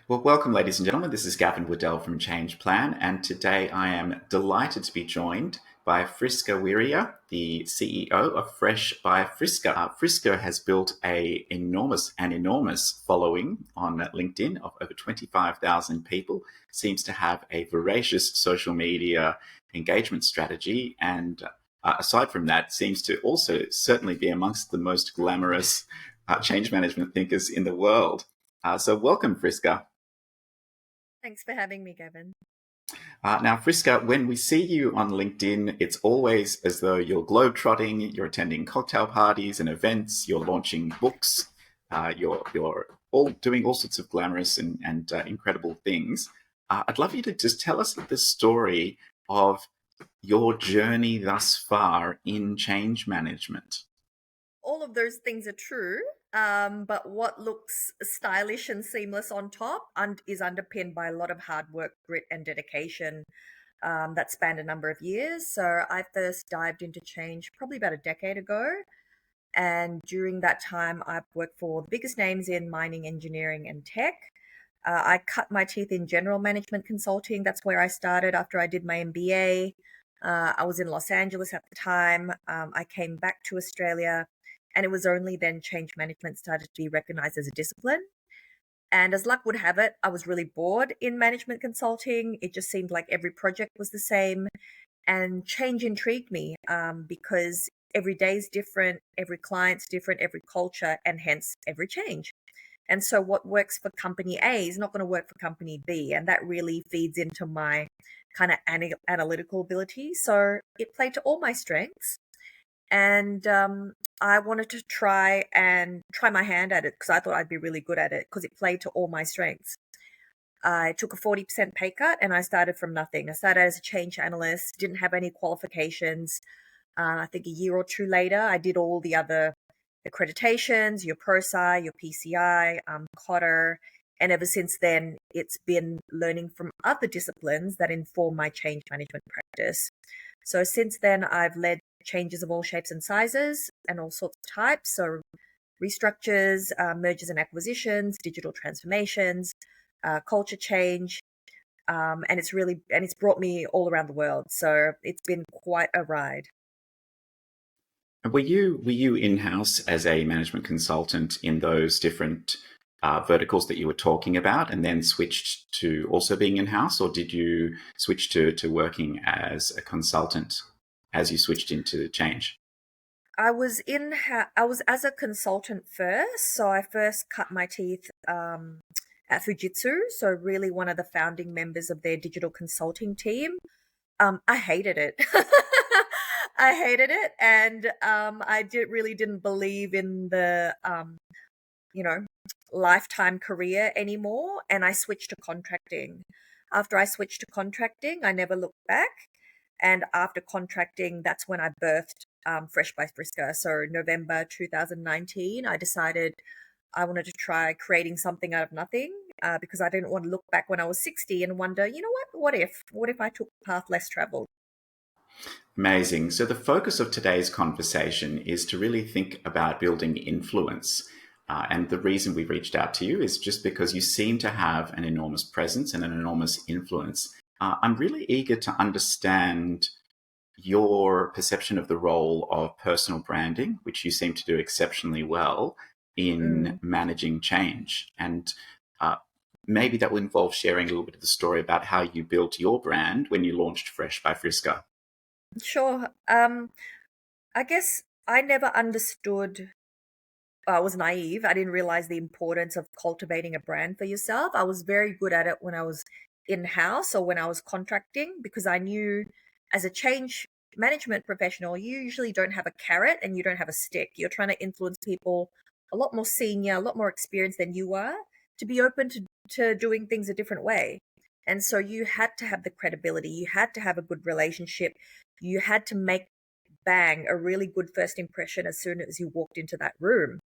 Well, welcome, ladies and gentlemen. This is Gavin Waddell from Change Plan, and today I am delighted to be joined by Friska Wriya, the CEO of Fresh by Friska. Friska has built an enormous following on LinkedIn of over 25,000 people, seems to have a voracious social media engagement strategy, and aside from that, seems to also certainly be amongst the most glamorous change management thinkers in the world. So welcome, Friska. Thanks for having me, Gavin. Now, Friska, when we see you on LinkedIn, it's always as though you're globetrotting, you're attending cocktail parties and events, you're launching books, you're all doing all sorts of glamorous and incredible things. I'd love you to just tell us the story of your journey thus far in change management. All of those things are true, but what looks stylish and seamless on top is underpinned by a lot of hard work, grit, and dedication that spanned a number of years. So I first dived into change probably about a decade ago. And during that time, I've worked for the biggest names in mining, engineering, and tech. I cut my teeth in general management consulting. That's where I started after I did my MBA. I was in Los Angeles at the time. I came back to Australia, and it was only then change management started to be recognized as a discipline. And as luck would have it, I was really bored in management consulting. It just seemed like every project was the same. And change intrigued me because every day is different, every client's different, every culture, and hence every change. And so what works for company A is not going to work for company B. And that really feeds into my kind of analytical ability. So it played to all my strengths. And I wanted to try my hand at it because I thought I'd be really good at it because it played to all my strengths. I took a 40% pay cut and I started from nothing. I started as a change analyst, didn't have any qualifications. I think a year or two later, I did all the other accreditations, your ProSci, your PCI, Cotter. And ever since then, it's been learning from other disciplines that inform my change management practice. So since then, I've led changes of all shapes and sizes and all sorts of types. So restructures, mergers and acquisitions, digital transformations, culture change, and it's brought me all around the world. So it's been quite a ride. Were you in-house as a management consultant in those different verticals that you were talking about, and then switched to also being in-house, or did you switch to working as a consultant as you switched into change? I was as a consultant first, so I first cut my teeth at Fujitsu, so really one of the founding members of their digital consulting team. I hated it. I hated it, and really didn't believe in the you know lifetime career anymore, and I switched to contracting. After I switched to contracting, I never looked back, and after contracting, that's when I birthed Fresh by Friska. So November 2019, I decided I wanted to try creating something out of nothing because I didn't want to look back when I was 60 and wonder, you know what? What if I took a path less traveled? Amazing. So the focus of today's conversation is to really think about building influence. And the reason we reached out to you is just because you seem to have an enormous presence and an enormous influence. I'm really eager to understand your perception of the role of personal branding, which you seem to do exceptionally well in Mm. managing change. And maybe that will involve sharing a little bit of the story about how you built your brand when you launched Fresh by Friska. Sure. I guess I never understood. I was naive. I didn't realize the importance of cultivating a brand for yourself. I was very good at it when I was in house or when I was contracting because I knew as a change management professional, you usually don't have a carrot and you don't have a stick. You're trying to influence people a lot more senior, a lot more experienced than you are to be open to doing things a different way. And so you had to have the credibility, you had to have a good relationship, you had to make bang a really good first impression as soon as you walked into that room.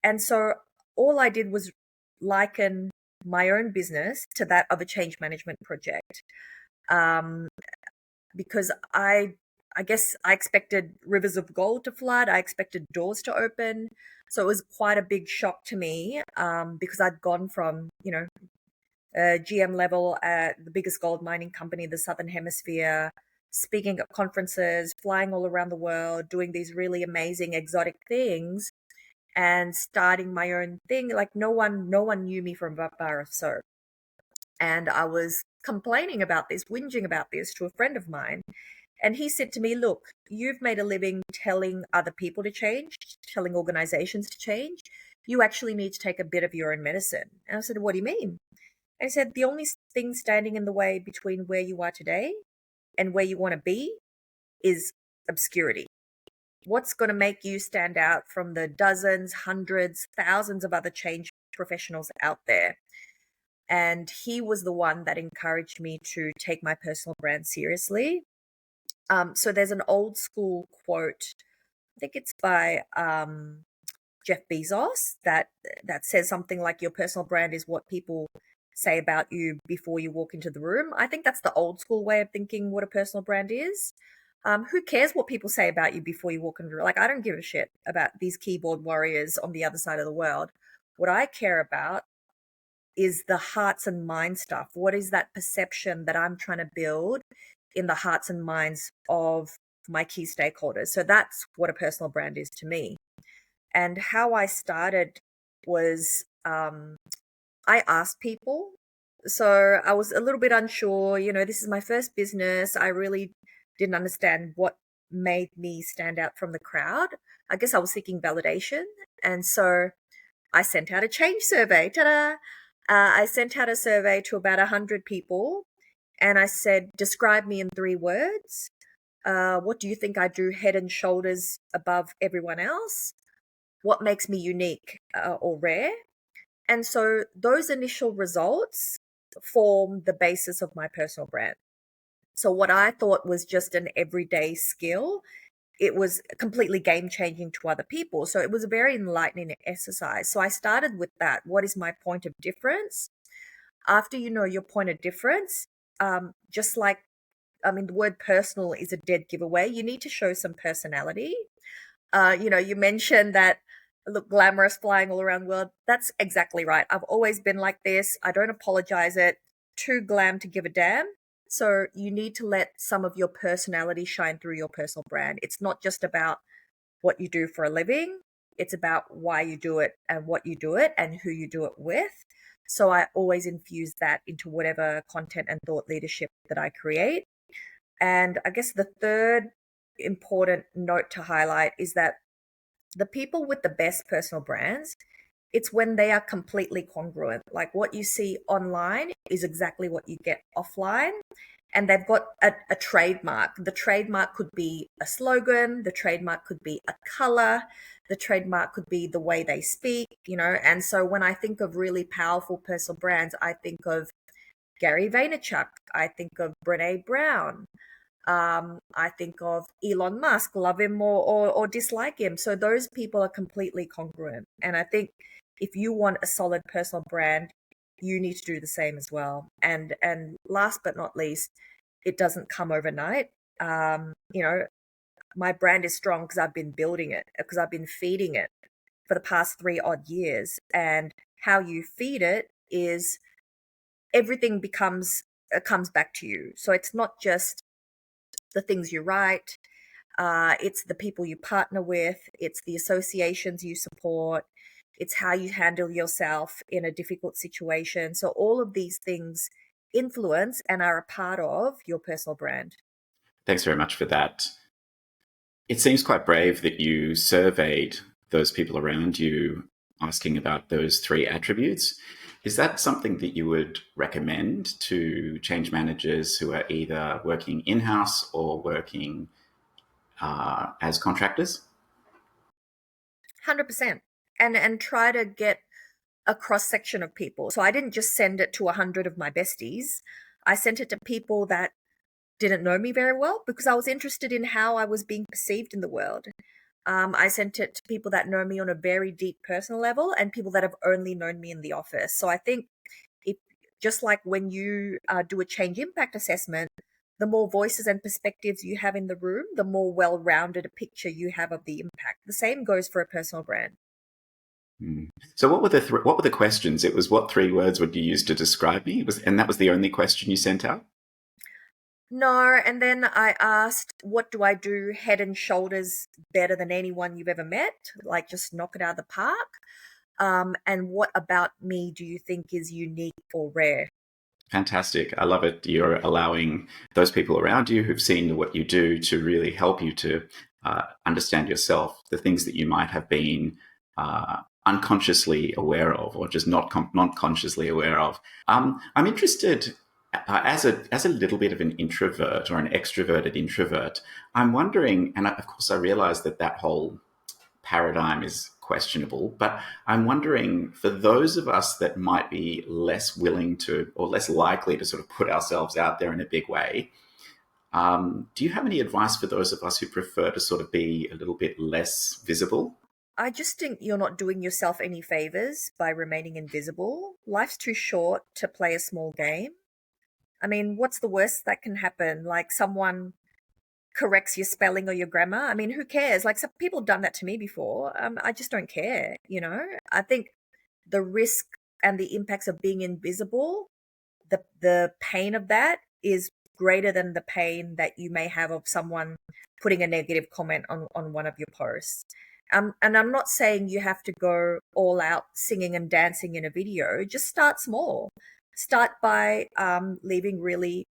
And so all I did was liken my own business to that of a change management project. Um, because I guess I expected rivers of gold to flood. I expected doors to open. So it was quite a big shock to me because I'd gone from, GM level at the biggest gold mining company in the Southern Hemisphere, speaking at conferences, flying all around the world, doing these really amazing exotic things, and starting my own thing. Like no one knew me from a bar of soap. And I was complaining about this, whinging about this to a friend of mine. And he said to me, look, you've made a living telling other people to change, telling organizations to change. You actually need to take a bit of your own medicine. And I said, what do you mean? And he said, the only thing standing in the way between where you are today and where you want to be is obscurity. What's going to make you stand out from the dozens, hundreds, thousands of other change professionals out there? And he was the one that encouraged me to take my personal brand seriously. So there's an old school quote, I think it's by Jeff Bezos, that says something like, your personal brand is what people say about you before you walk into the room. I think that's the old school way of thinking what a personal brand is. Who cares what people say about you before you walk into the room? Like, I don't give a shit about these keyboard warriors on the other side of the world. What I care about is the hearts and minds stuff. What is that perception that I'm trying to build in the hearts and minds of my key stakeholders? So that's what a personal brand is to me. And how I started was I asked people. So I was a little bit unsure. This is my first business. I really didn't understand what made me stand out from the crowd. I guess I was seeking validation. And so I sent out a change survey. Ta-da! I sent out a survey to about 100 people, and I said, describe me in 3 words. What do you think I do head and shoulders above everyone else? What makes me unique or rare? And so those initial results form the basis of my personal brand. So what I thought was just an everyday skill, it was completely game changing to other people. So it was a very enlightening exercise. So I started with that. What is my point of difference? After you know your point of difference, just like, the word personal is a dead giveaway. You need to show some personality. You mentioned that look glamorous flying all around the world. That's exactly right. I've always been like this. I don't apologize it. Too glam to give a damn. So you need to let some of your personality shine through your personal brand. It's not just about what you do for a living. It's about why you do it and what you do it and who you do it with. So I always infuse that into whatever content and thought leadership that I create. And I guess the third important note to highlight is that the people with the best personal brands, it's when they are completely congruent. Like, what you see online is exactly what you get offline. And they've got a trademark. The trademark could be a slogan. The trademark could be a color. The trademark could be the way they speak, And so when I think of really powerful personal brands, I think of Gary Vaynerchuk. I think of Brene Brown. I think of Elon Musk, love him or dislike him. So those people are completely congruent. And I think if you want a solid personal brand, you need to do the same as well. And last but not least, it doesn't come overnight. My brand is strong because I've been building it, because I've been feeding it for the past 3 odd years. And how you feed it is everything comes back to you. So it's not just the things you write, it's the people you partner with, it's the associations you support, it's how you handle yourself in a difficult situation. So all of these things influence and are a part of your personal brand. Thanks very much for that. It seems quite brave that you surveyed those people around you asking about those 3 attributes. Is that something that you would recommend to change managers who are either working in-house or working as contractors? 100%. And try to get a cross section of people. So I didn't just send it to 100 of my besties. I sent it to people that didn't know me very well because I was interested in how I was being perceived in the world. I sent it to people that know me on a very deep personal level and people that have only known me in the office. So I think if, just like when you do a change impact assessment, the more voices and perspectives you have in the room, the more well-rounded a picture you have of the impact. The same goes for a personal brand. Mm. So what were the questions? It was what three words would you use to describe me? And that was the only question you sent out? No, and then I asked, what do I do head and shoulders better than anyone you've ever met? Like, just knock it out of the park. And what about me do you think is unique or rare? Fantastic. I love it. You're allowing those people around you who've seen what you do to really help you to understand yourself, the things that you might have been unconsciously aware of or just not consciously aware of. I'm interested as a little bit of an introvert or an extroverted introvert. I'm wondering, and of course, I realize that whole paradigm is questionable. But I'm wondering for those of us that might be less willing to or less likely to sort of put ourselves out there in a big way, do you have any advice for those of us who prefer to sort of be a little bit less visible? I just think you're not doing yourself any favors by remaining invisible. Life's too short to play a small game. I mean, what's the worst that can happen? Like someone corrects your spelling or your grammar. I mean, who cares? Like some people have done that to me before. I just don't care, you know? I think the risk and the impacts of being invisible, the pain of that is greater than the pain that you may have of someone putting a negative comment on one of your posts. And I'm not saying you have to go all out singing and dancing in a video. Just start small. Start by leaving really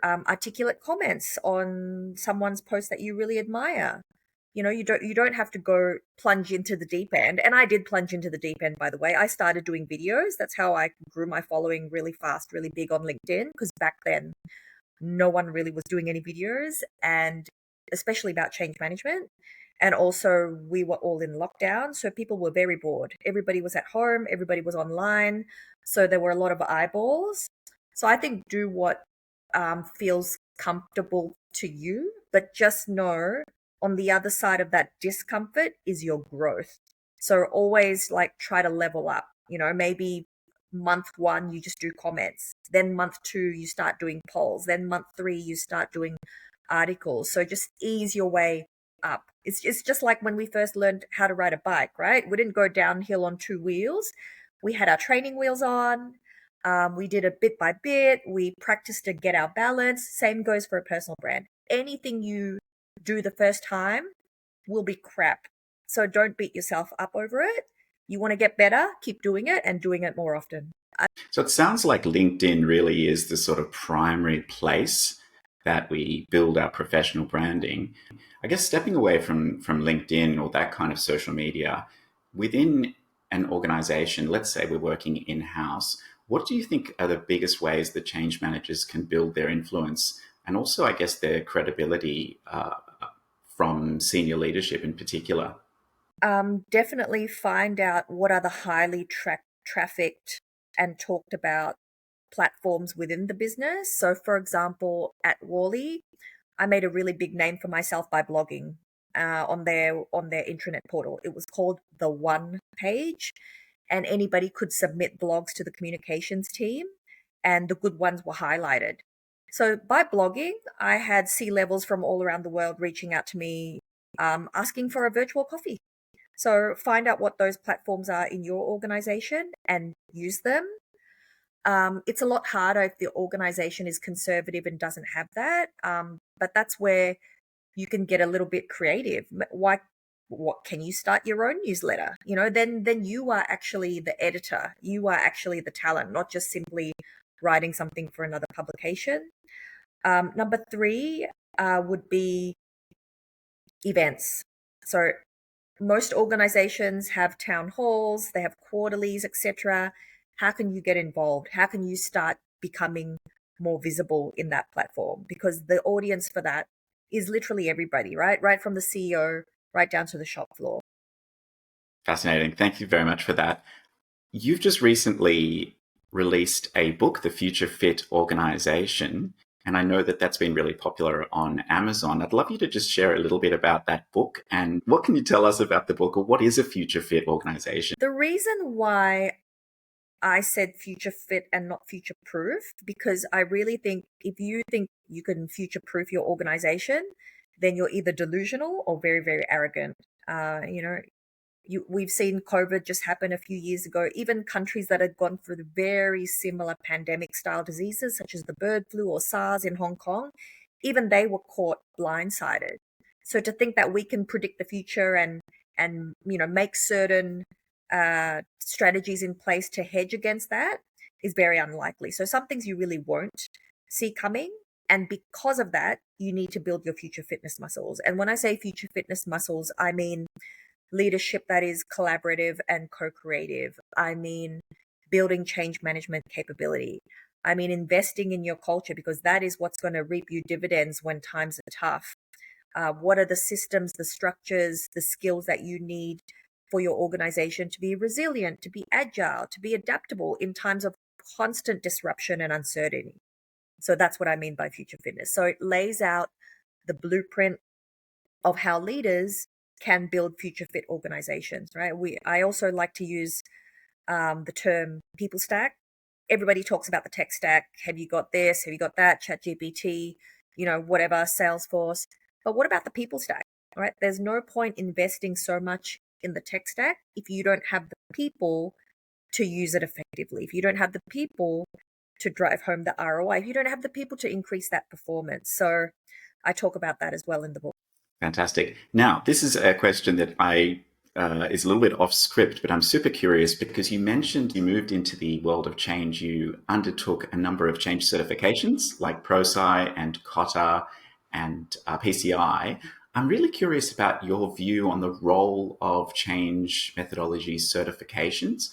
articulate comments on someone's post that you really admire. You know, you don't have to go plunge into the deep end. And I did plunge into the deep end, by the way. I started doing videos. That's how I grew my following really fast, really big on LinkedIn, because back then no one really was doing any videos, and especially about change management. And also, we were all in lockdown, so people were very bored. Everybody was at home, everybody was online, so there were a lot of eyeballs. So I think do what feels comfortable to you, but just know on the other side of that discomfort is your growth. So always like try to level up. You know, maybe month one you just do comments, then month two you start doing polls, then month three you start doing articles. So just ease your way up. It's just like when we first learned how to ride a bike, right? We didn't go downhill on two wheels. We had our training wheels on. We did it bit by bit. We practiced to get our balance. Same goes for a personal brand. Anything you do the first time will be crap. So don't beat yourself up over it. You want to get better, keep doing it and doing it more often. So it sounds like LinkedIn really is the sort of primary place that we build our professional branding. I guess stepping away from LinkedIn or that kind of social media within an organization, let's say we're working in house, what do you think are the biggest ways that change managers can build their influence and also, I guess, their credibility from senior leadership in particular? Definitely find out what are the highly trafficked and talked about platforms within the business. So, for example, at Worley, I made a really big name for myself by blogging on their intranet portal. It was called the One Page, and anybody could submit blogs to the communications team, and the good ones were highlighted. So by blogging, I had C-levels from all around the world reaching out to me, asking for a virtual coffee. So find out what those platforms are in your organization and use them. It's a lot harder if the organization is conservative and doesn't have that. But that's where you can get a little bit creative. Why? What can you start your own newsletter? You know, then you are actually the editor. You are actually the talent, not just simply writing something for another publication. Number three would be events. So most organizations have town halls, they have quarterlies, etc. How can you get involved? How can you start becoming more visible in that platform? Because the audience for that is literally everybody, right? Right from the CEO right down to the shop floor. Fascinating. Thank you very much for that. You've just recently released a book, The Future Fit Organization, and I know that that's been really popular on Amazon. I'd love you to just share a little bit about that book and what can you tell us about the book or what is a future fit organization? The reason why I said future fit and not future proof, because I really think if you think you can future proof your organization, then you're either delusional or very, very arrogant. You know, We've seen COVID just happen a few years ago. Even countries that had gone through the very similar pandemic style diseases, such as the bird flu or SARS in Hong Kong, even they were caught blindsided. So to think that we can predict the future and make certain strategies in place to hedge against that is very unlikely. So some things you really won't see coming. And because of that, you need to build your future fitness muscles. And when I say future fitness muscles, I mean leadership that is collaborative and co-creative. I mean building change management capability. I mean investing in your culture, because that is what's going to reap you dividends when times are tough. What are the systems, the structures, the skills that you need for your organization to be resilient, to be agile, to be adaptable in times of constant disruption and uncertainty? So that's what I mean by future fitness. So it lays out the blueprint of how leaders can build future fit organizations, right? I also like to use the term people stack. Everybody talks about the tech stack. Have you got this? Have you got that? ChatGPT, whatever, Salesforce. But what about the people stack, right? There's no point investing so much in the tech stack if you don't have the people to use it effectively, if you don't have the people to drive home the ROI, if you don't have the people to increase that performance. So I talk about that as well in the book. Fantastic. Now, this is a question that is a little bit off script, but I'm super curious because you mentioned you moved into the world of change. You undertook a number of change certifications like ProSci and COTA and PCI. I'm really curious about your view on the role of change methodology certifications.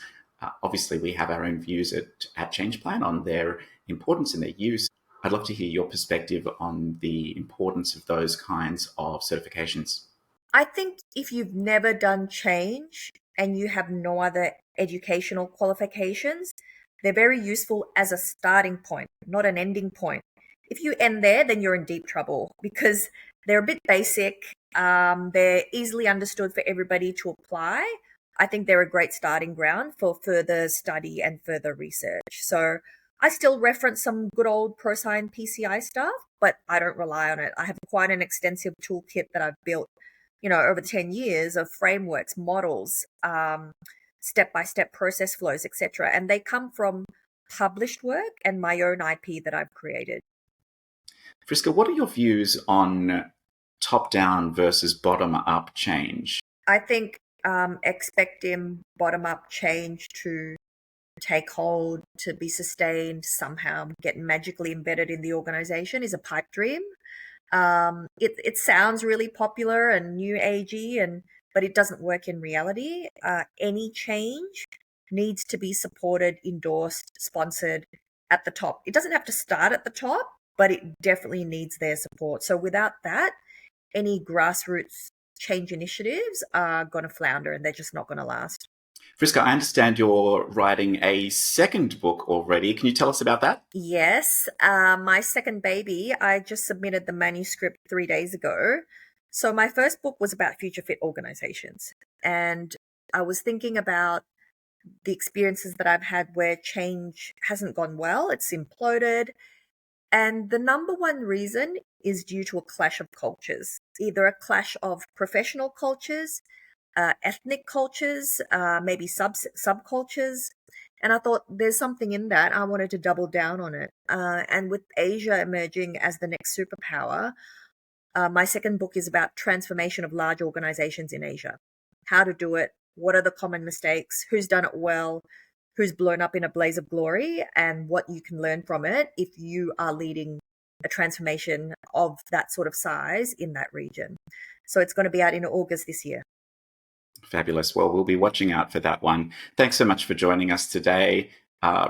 Obviously, we have our own views at Change Plan on their importance and their use. I'd love to hear your perspective on the importance of those kinds of certifications. I think if you've never done change and you have no other educational qualifications, they're very useful as a starting point, not an ending point. If you end there, then you're in deep trouble because they're a bit basic. They're easily understood for everybody to apply. I think they're a great starting ground for further study and further research. So I still reference some good old ProSci and PCI stuff, but I don't rely on it. I have quite an extensive toolkit that I've built, over 10 years of frameworks, models, step-by-step process flows, etc. And they come from published work and my own IP that I've created. Friska, what are your views on top-down versus bottom-up change? I think expecting bottom-up change to take hold, to be sustained, somehow get magically embedded in the organization is a pipe dream. It sounds really popular and new agey, but it doesn't work in reality. Any change needs to be supported, endorsed, sponsored at the top. It doesn't have to start at the top, but it definitely needs their support. So without that, any grassroots change initiatives are going to flounder and they're just not going to last. Friska, I understand you're writing a second book already. Can you tell us about that? Yes, my second baby, I just submitted the manuscript 3 days ago. So my first book was about future fit organizations. And I was thinking about the experiences that I've had where change hasn't gone well, it's imploded. And the number one reason is due to a clash of cultures, either a clash of professional cultures, ethnic cultures, maybe subcultures. And I thought there's something in that. I wanted to double down on it. And with Asia emerging as the next superpower, my second book is about transformation of large organizations in Asia. How to do it, what are the common mistakes, who's done it well, who's blown up in a blaze of glory, and what you can learn from it if you are leading a transformation of that sort of size in that region. So it's going to be out in August this year. Fabulous. Well, we'll be watching out for that one. Thanks so much for joining us today.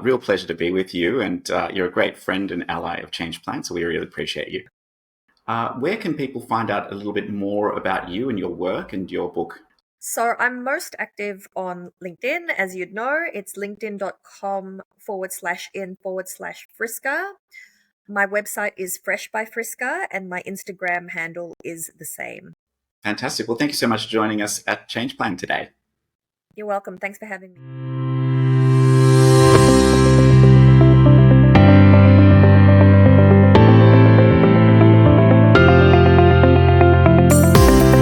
Real pleasure to be with you, and you're a great friend and ally of Change Plan, so we really appreciate you. Where can people find out a little bit more about you and your work and your book? So I'm most active on LinkedIn. As you'd know, it's linkedin.com/in/Friska. My website is Fresh by Friska, and my Instagram handle is the same. Fantastic. Well, thank you so much for joining us at Change Plan today. You're welcome. Thanks for having me.